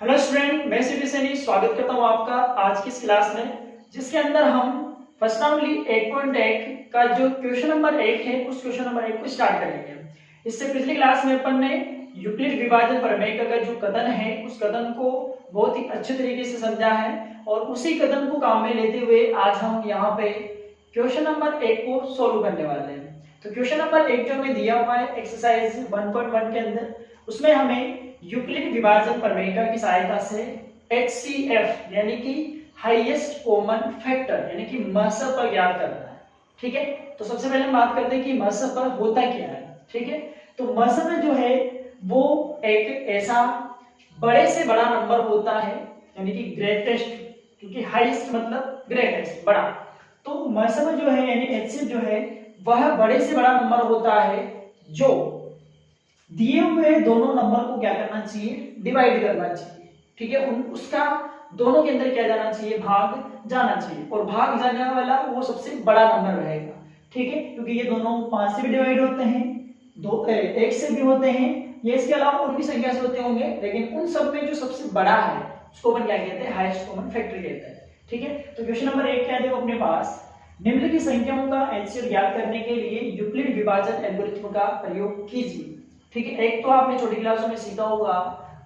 Hello student, मैं CP Saini स्वागत करता हूं आपका आज की इस क्लास में, जिसके अंदर हम फर्स्ट राउंडली 8.1 का जो क्वेश्चन नंबर 1 है उस क्वेश्चन नंबर 1 को स्टार्ट करेंगे। इससे पिछली क्लास में अपन ने यूक्लिड विभाजन प्रमेय का जो कथन है उस कथन को बहुत ही अच्छे तरीके से समझा है और उसी कथन को काम में लेते हुए आज हम यहाँ पे क्वेश्चन नंबर 1 को सोल्व करने वाले हैं। तो क्वेश्चन नंबर 1 जो हमें दिया हुआ है एक्सरसाइज 1.1 के अंदर, उसमें हमें यूक्लिड विभाजन प्रमेय की सहायता से HCF यानी कि हाईएस्ट कॉमन फैक्टर यानी कि महत्व ज्ञात करना है। ठीक है, तो सबसे पहले हम बात करते हैं कि महत्व होता क्या है। ठीक है, तो महत्व जो है वो एक ऐसा बड़े से बड़ा नंबर होता है यानी कि ग्रेटेस्ट, क्योंकि हाईएस्ट मतलब ग्रेटेस्ट बड़ा, तो महत्व जो है यानी HCF जो है वह बड़े से बड़ा नंबर होता है जो दिए हुए दोनों नंबर को क्या करना चाहिए, डिवाइड करना चाहिए। ठीक है, उसका दोनों के अंदर क्या जाना चाहिए, भाग जाना चाहिए, और भाग जाने वाला वो सबसे बड़ा नंबर रहेगा। ठीक है, क्योंकि ये दोनों 5 से भी डिवाइड होते हैं, 1 से भी होते हैं, ये इसके अलावा और भी संख्या से होते होंगे, लेकिन उन सब में जो सबसे बड़ा है उसको अपन क्या कहते हैं, हाईएस्ट कॉमन फैक्टर कहते हैं। ठीक है, तो क्वेश्चन नंबर 1 क्या है देखो अपने पास, निम्नलिखित संख्याओं का HCF ज्ञात करने के लिए यूक्लिड विभाजन एल्गोरिथ्म का प्रयोग कीजिए। ठीक है, एक तो आपने छोटी क्लासों में सीखा होगा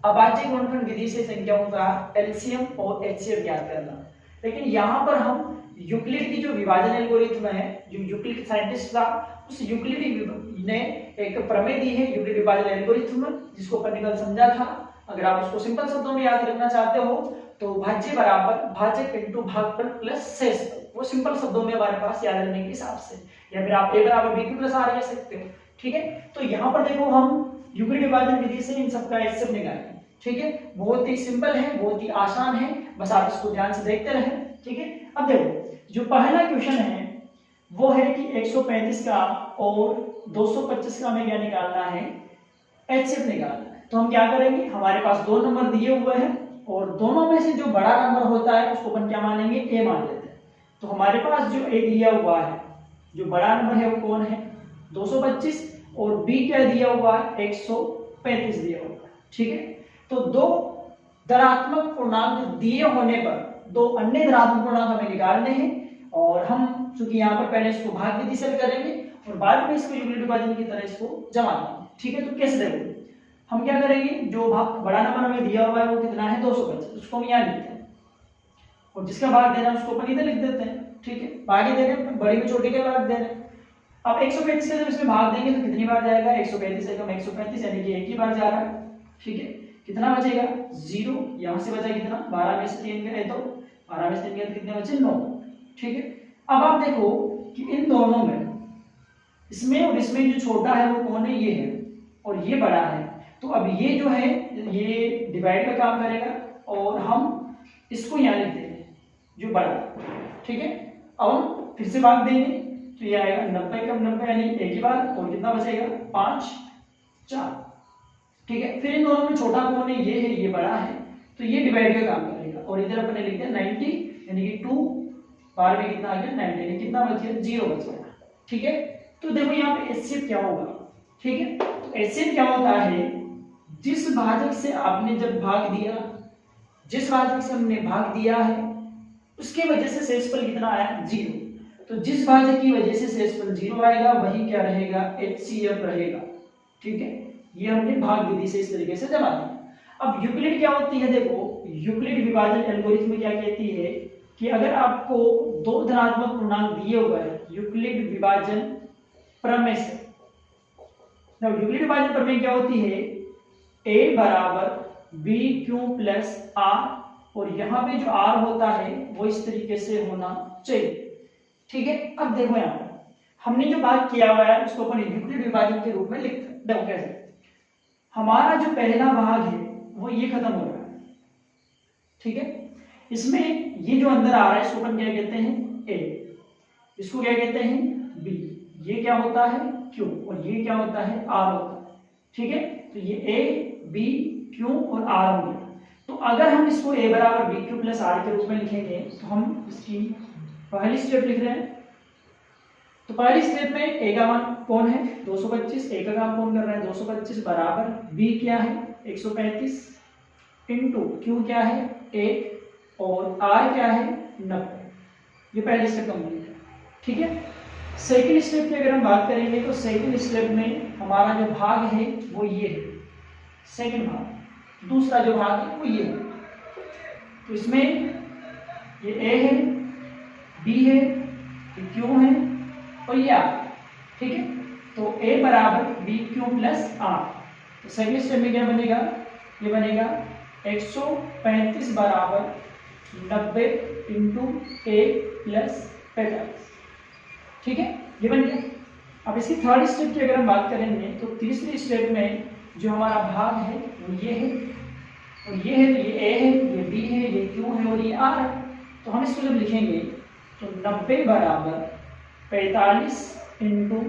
अभाज्य गुणनफल विधि से संख्याओं का एलसीएम और HCF ज्ञात करना, लेकिन यहाँ पर हम यूक्लिड की जो विभाजन एल्गोरिथ्म है, जो यूक्लिड साइंटिस्ट था उस यूक्लिड ने एक प्रमेय दी है यूक्लिड विभाजन एल्गोरिथ्म, जिसको अपन ने कल समझा था। अगर आप उसको सिंपल शब्दों में याद रखना चाहते हो तो भाज्य बराबर भाजक इंटू भागफल प्लस शेष, वो सिंपल शब्दों में हमारे पास याद रखने के हिसाब से, या फिर आप a बराबर b प्लस r कह सकते हो। ठीक है, तो यहाँ पर देखो हम यूक्लिड विभाजन विधि से इन सबका HCF निकालेंगे। ठीक है, बहुत ही सिंपल है, बहुत ही आसान है, बस आप इसको ध्यान से देखते रहें। ठीक है, अब देखो जो पहला क्वेश्चन है वो है कि 135 का और 225 का हमें क्या निकालना है, HCF निकालना है। तो हम क्या करेंगे, हमारे पास दो नंबर दिए हुए हैं और दोनों में से जो बड़ा नंबर होता है उसको अपन क्या मानेंगे, a मान लेते हैं। तो हमारे पास जो a दिया हुआ है, जो बड़ा नंबर है वो कौन है, 225, और b क्या दिया हुआ है, 135 दिया हुआ है। ठीक है, तो दो धनात्मक पूर्णांक दिए होने पर दो अन्य धनात्मक पूर्णांक हमें निकालने हैं, और हम चूंकि यहाँ पर पहले इसको भाग विधि से करेंगे और बाद में इसको यूक्लिड विभाजन की तरह इसको जमा देंगे। ठीक है, तो कैसे देखो हम क्या करेंगे, जो भाग बड़ा नंबर हमें दिया हुआ है वो कितना है, 225, उसको हम यहाँ लिखते हैं, और जिसका भाग देना है उसको अपन इधर लिख देते हैं। ठीक है, भाग ही दे रहे हैं, बड़ी में छोटे के भाग दे रहे हैं। अब 135 का जब इसमें भाग देंगे तो कितनी बार जाएगा, 135 एकम 135 यानी कि एक ही बार जा रहा है। ठीक है, कितना बचेगा, 0, यहां से बचा कितना, 12 में से 3 गए तो 12 में से 3 गए तो कितने बचे, 9। ठीक है, अब आप देखो कि इन दोनों में, इसमें और इसमें जो छोटा है वो कौन है, ये है, और ये बड़ा है। तो अब ये जो है ये डिवाइड का काम करेगा और हम इसको यहाँ लिख देंगे जो बड़ा। ठीक है, अब हम फिर से भाग देंगे तो ये आएगा 90 कम 90 यानी एक ही बार, और कितना बचेगा, 5 4। ठीक है, फिर इन दोनों में छोटा कौन है, ये है, ये बड़ा है, तो ये डिवाइड का काम करेगा, और इधर अपने लिख दिया 90 यानी कि 2 बार में कितना आ गया, 90 यानी कितना बच गया, 0 बच गया। ठीक है, तो देखो यहाँ पे HCF क्या होगा। ठीक है, तो HCF क्या होता है, जिस भाजक से आपने जब भाग दिया, जिस भाजक से हमने भाग दिया है उसके वजह से शेषफल कितना आया, 0। तो जिस भाजक की वजह से शेषफल 0 आएगा वही क्या रहेगा, HCF रहेगा। ठीक है, ये हमने भाग विधि से इस तरीके से जमा दिया। अब यूक्लिड क्या होती है, देखो यूक्लिड विभाजन एल्गोरिथ्म क्या कहती है कि अगर आपको दो धनात्मक पूर्णांक दिए हुए हैं यूक्लिड विभाजन प्रमेय से, यूक्लिड विभाजन प्रमेय क्या होती है, a बराबर b क्यू प्लस r, और यहाँ पे जो r होता है वो इस तरीके से होना चाहिए। ठीक है, अब देखो यहाँ पर हमने जो भाग किया हुआ है उसको अपन यूक्लिड विभाजन के रूप में लिखते हैं। देखो कैसे, हमारा जो पहला भाग है वो ये खत्म हो रहा है। ठीक है, इसमें ये जो अंदर आ रहा है इसको अपन क्या कहते हैं, a, इसको क्या कहते हैं b, ये क्या होता है q, और ये क्या होता है r होता है। ठीक है, तो ये a b q और r हो गया। तो अगर हम इसको a बराबर b q प्लस r के रूप में लिखेंगे तो हम इसकी पहली स्टेप लिख रहे हैं। तो पहली स्टेप में a का मान कौन है, 225, a का काम कौन कर रहा है, 225 बराबर b क्या है, 135, इंटू क्यू क्या है 1 और आर क्या है 90। ये पहले स्टेप कंप्लीट है, ठीक है। सेकंड स्टेप की अगर हम बात करेंगे तो सेकंड स्टेप में हमारा जो भाग है वो ये है, सेकंड भाग, दूसरा जो भाग है वो ये है। तो इसमें ये ए है, बी है, ये क्यू है और ये आर, ठीक है। तो ए बराबर बी क्यू प्लस आर। तो सेकंड स्टेप में क्या बनेगा, ये बनेगा 135 बराबर 90 इंटू ए प्लस 45, ठीक है, ये बन गया। अब इसकी थर्ड स्टेप की अगर हम बात करेंगे तो तीसरी स्टेप में जो हमारा भाग है वो ये है और ये है, तो ये ए है, ये बी है, ये क्यू है और ये आर है। तो हम इसको जब लिखेंगे तो 90 बराबर 45 इंटू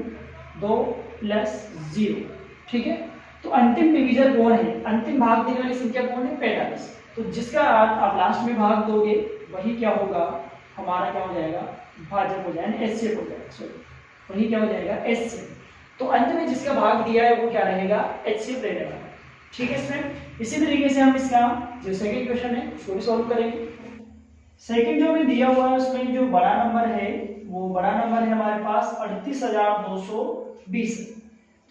2 प्लस 0, ठीक है। तो अंतिम डिवीजन कौन है, अंतिम भाग देने वाली संख्या कौन है 45। तो जिसका आप लास्ट में भाग दोगे वही क्या होगा, हमारा क्या हो जाएगा, भाजक हो जाएगा, एचसीएफ हो जाएगा, सॉरी वही क्या हो जाएगा एचसीएफ। तो अंत में जिसका भाग दिया है वो क्या रहेगा, एचसीएफ रहने वाला, ठीक है। इसमें इसी तरीके से हम इसका जो सेकंड क्वेश्चन है उसको भी सॉल्व करेंगे। सेकंड जो हमें दिया हुआ है उसमें जो बड़ा नंबर है वो बड़ा नंबर है हमारे पास 38,220।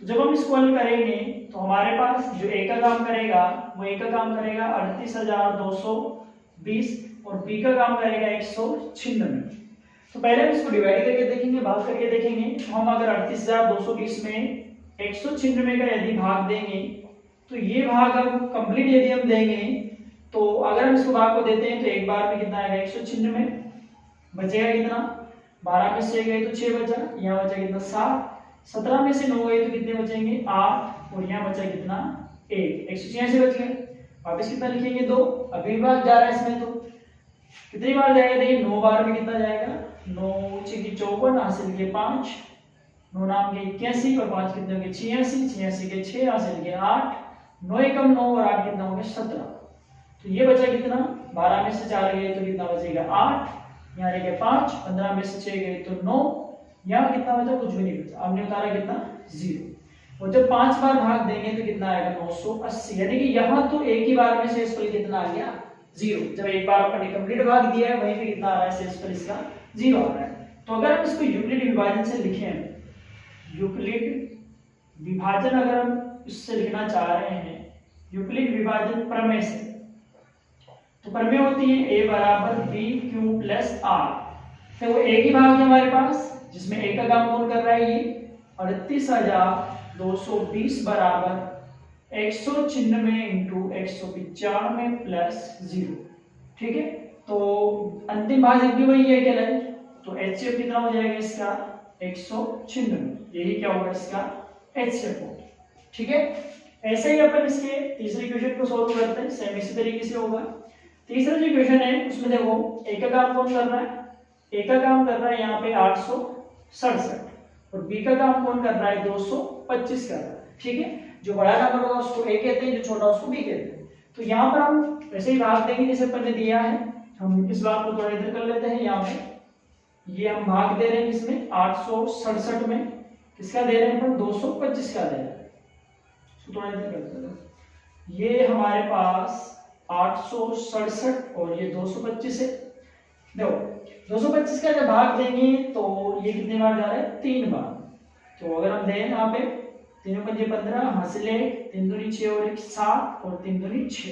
तो जब हम इसको हल करेंगे तो हमारे पास जो ए का काम करेगा वो ए का काम करेगा 38,220 और बी का काम करेगा 196। तो पहले हम इसको डिवाइड करके देखेंगे, भाग करके देखेंगे। तो हम अगर 38,220 में 196 का यदि भाग देंगे तो ये भाग हम कंप्लीट यदि हम देंगे तो अगर हम इसको भाग को देते हैं तो एक बार में कितना आएगा 196, बचेगा कितना 12 में से गए तो 6 बचा, यहाँ बचा कितना 7, 17 में से 9 गए तो कितने बचेंगे 8 और यहाँ बचा कितना 1, 186 बच गए। वापस कितना लिखेंगे 2, अभी भाग जा रहा है इसमें तो कितनी बार जाएगा, देखिए 9 बार में कितना जाएगा 9 की 54 हासिल के 5, 9 नाम के 81 और 5 कितने हो गए 86, 86 के 6 हासिल के 8, 9 एकम 9 और 8 कितना हो गया 17। तो ये बचा कितना 12 में से 4 गए तो कितना बचेगा 8, यहाँ रह गया 5, 15 में से 6 गए तो 9, यहाँ कितना बचा कुछ भी नहीं बचा, हमने उतारा कितना 0। और जब 5 बार भाग देंगे तो कितना आएगा 980, यानी कि यहाँ तो एक ही बार में शेषफल कितना आ गया 0। जब एक बार अपन ने कंप्लीट भाग दिया है वहीं पे कितना आ रहा है शेषफल इसका 0 आ रहा है। तो अगर हम इसको यूक्लिड विभाजन से लिखें, यूक्लिड विभाजन अगर हम इससे लिखना चाह रहे हैं यूक्लिड विभाजन प्रमेय से, तो प्रमेय होती है a बराबर बी क्यू प्लस आर। तो वो एक ही भाग है हमारे पास जिसमें a का काम कौन कर रहा है, ये 38,220 बराबर 196 इंटू 195 प्लस 0, ठीक है। तो अंतिम भाजक भी वही है क्या है, तो एचसीएफ कितना हो जाएगा इसका 196, यही क्या होगा इसका एचसीएफ होगा, ठीक है। ऐसे ही अपन इसके तीसरे क्वेश्चन को सॉल्व करते हैं, सेम इसी तरीके से होगा। तीसरा जो क्वेश्चन है उसमें देखो ए का काम कौन कर रहा है, ए का काम कर रहा है यहाँ पे 867 और बी का काम कौन कर रहा है 225 कर रहा है, ठीक है। जो बड़ा नंबर होगा उसको ए कहते हैं, जो छोटा उसको बी कहते हैं। तो यहाँ पर हम वैसे ही भाग देंगे जैसे अपन ने दिया है, हम इस बात को थोड़ा इधर कर लेते हैं। यहाँ पे ये हम भाग दे रहे हैं इसमें 867 में किसका दे रहे हैं अपन 225 का दे रहे हैं, तो थोड़ा इधर कर देते हैं। ये हमारे पास 867 और ये 225 है। देखो 225 का जब भाग देंगे तो ये कितने बार जा रहा है 3 बार। तो अगर हम दें यहाँ पे 3 पंजे 15 हासिल 3 दूनी 6 और 1 7 और 3 दूनी 6।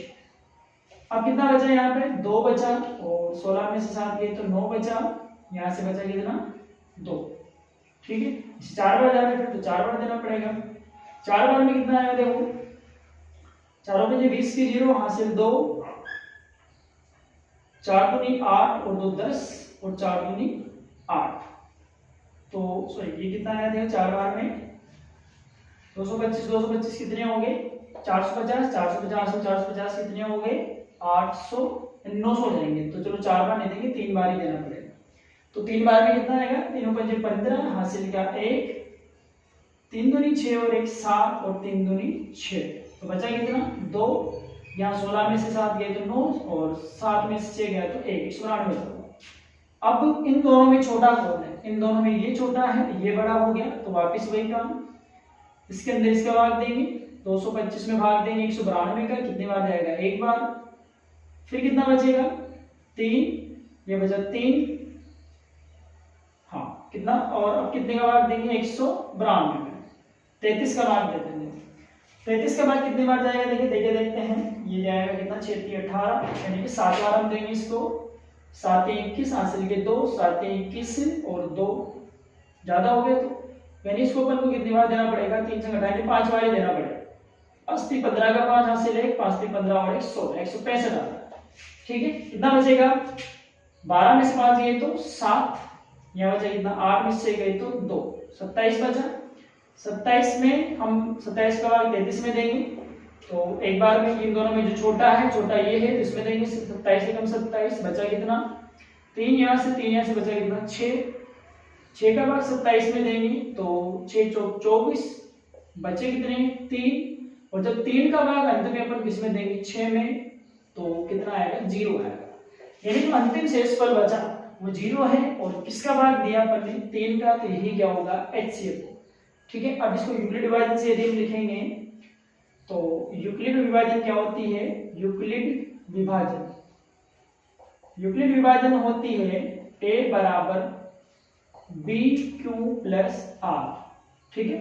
अब कितना बचा यहाँ पे 2 बचा और 16 में से 7 गए तो 9 बचा, यहाँ से बचा कितना 2, ठीक है। 4 बार जा रहे हैं तो 4 बार देना पड़ेगा। 4 बार में कितना आएगा देखो, 4 में 20 की 0 हासिल 2, 4 दूनी 8 और 2 10 और 4 दूनी 8। तो सॉरी ये कितना आया देखो 4 बार में 225 कितने हो गए 450, 450 और 450 कितने हो गए 800, 900 हो जाएंगे। तो चलो 4 बार नहीं देंगे 3 बार ही देना पड़ेगा। तो 3 बार में कितना आएगा 3 पंजे 15 हासिल का 1, 3 दूनी 6 और 1 7 और 3 दूनी 6। तो बचा कितना 2, यहाँ 16 में से 7 गए तो 9 और 7 में से 6 गया तो 1, 199 होगा। अब इन दोनों में छोटा कौन है, इन दोनों में ये छोटा है ये बड़ा हो गया, तो वापस वही काम, इसके अंदर इसका भाग देंगे 225 में भाग देंगे 192 का, कितनी बार जाएगा, एक बार। फिर कितना बचेगा, 3, ये बचा 3, हाँ कितना, और अब कितने का भाग देंगे, 192 में 33 का भाग देते हैं। 33 का भाग कितनी बार जाएगा, देखिए देखते हैं, ये जाएगा कितना, 6 3 18, यानी कि 7 बार हम देंगे इसको। 7 21, हासिल के 2, 7 21 और 2 ज्यादा हो गया, तो यानी इसको अपन को कितनी बार देना पड़ेगा, 3 से घटाएंगे 5 बार ही देना पड़ेगा। 80 15 का 5 हासिल है, 5 3 15 और 116, 165 आता है। ठीक है, कितना बचेगा, 12 में से 5 गए तो 7, यहाँ बचा कितना, 8 में से गए तो 2, 27 बचा। 27 में हम 27 का भाग 33 में देंगे, तो एक बार में इन दोनों में जो छोटा है, छोटा ये है, इसमें देंगे 27 से कम 27, बचा कितना, 3 यहाँ से, 3 यहाँ से बचा कितना, 6 का भाग 27 में देंगे तो 6 चौक 24, बचे कितने, 3, और जब 3 का भाग अंत में अपन किस में देंगे, 6 में, तो कितना आएगा, 0 आएगा। यानी जो अंतिम शेषफल बचा वो 0 है, और किसका भाग दिया अपन ने, 3 का, तो यही क्या होगा, HCF। ठीक है, अब इसको यूक्लिड विभाजन से यदि हम लिखेंगे तो यूक्लिड विभाजन क्या होती है, यूक्लिड विभाजन होती है A बराबर BQ प्लस R। ठीक है,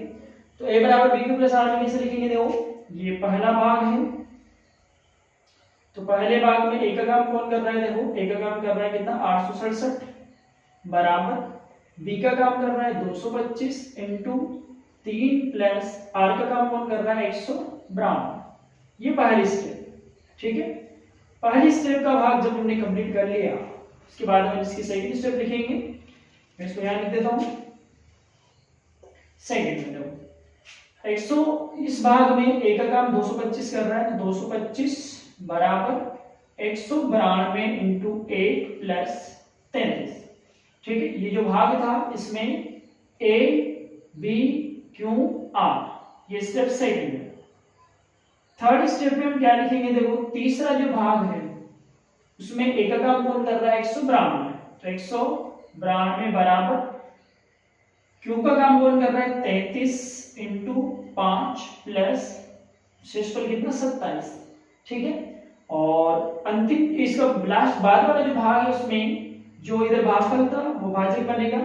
तो A बराबर BQ प्लस R में कैसे लिखेंगे, देखो ये पहला भाग है, तो पहले भाग में A का काम कौन कर रहा है, देखो A का काम कर रहा है कितना, 867 बराबर B का काम कर रहा है 225 इंटू 3 प्लस R का काम कौन कर रहा है, 192। ये पहली स्टेप। ठीक है, पहली स्टेप का भाग जब हमने कंप्लीट कर लिया, उसके बाद हम इसकी सेकंड स्टेप लिखेंगे। मैं इसको यहां लिख देता हूं, सेकंड में देखो 100, इस भाग में A का काम 225 कर रहा है, तो 225 बराबर 192 इंटू 8 प्लस 33। ठीक है, ये जो भाग था इसमें A B Q R, ये स्टेप सेकंड है। थर्ड स्टेप में हम क्या लिखेंगे, देखो तीसरा जो भाग है उसमें A का काम कौन कर रहा है, 192, तो 192 बराबर Q का काम कौन कर रहा है, 33 इंटू 5 प्लस शेषफल कितना, 27। ठीक है, और अंतिम इसका लास्ट बाद वाला जो भाग है उसमें जो इधर भागफल था वो भाजक बनेगा,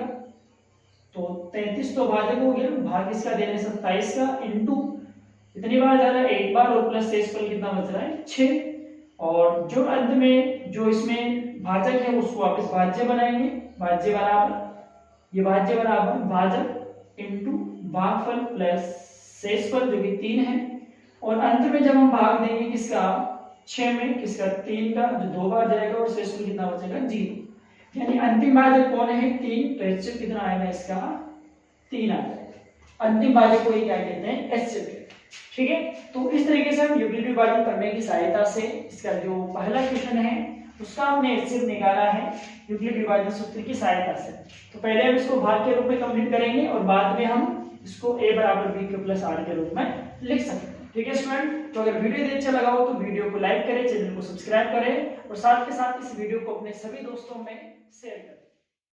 तो 33 तो भाजक हो गया, भाग इसका देने 27 का, इंटू कितनी बार जा रहा है, एक बार, और प्लस शेषफल कितना बच रहा है, 6, और जो अंत में जो इसमें भाजक है उसको वापस भाज्य बनाएंगे, भाज्य बराबर, ये भाज्य बराबर भाजक इंटू भागफल प्लस शेषफल जो कि 3 है, और अंत में जब हम भाग देंगे किसका, 6 में, किसका, 3 का, जो 2 बार जाएगा, और शेषफल कितना बचेगा, 0। यानी अंतिम भाजक कौन है, 3, तो HCF कितना आएगा इसका, 3 आ जाएगा। अंतिम भाजक को ही क्या कहते हैं, HCF। ठीक है, तो इस तरीके से हम यूक्लिड विभाजन करने की सहायता से इसका जो पहला क्वेश्चन है उसका हमने HCF निकाला है यूक्लिड विभाजन सूत्र की सहायता से। तो पहले हम इसको भाग के रूप में कंप्लीट करेंगे, और बाद में हम इसको A बराबर BQ प्लस R के रूप में लिख सकते हैं। ठीक है स्टूडेंट, तो अगर वीडियो अच्छा लगा हो तो वीडियो को लाइक करें, चैनल को सब्सक्राइब करें, और साथ के साथ इस वीडियो को अपने सभी दोस्तों में शेयर करें।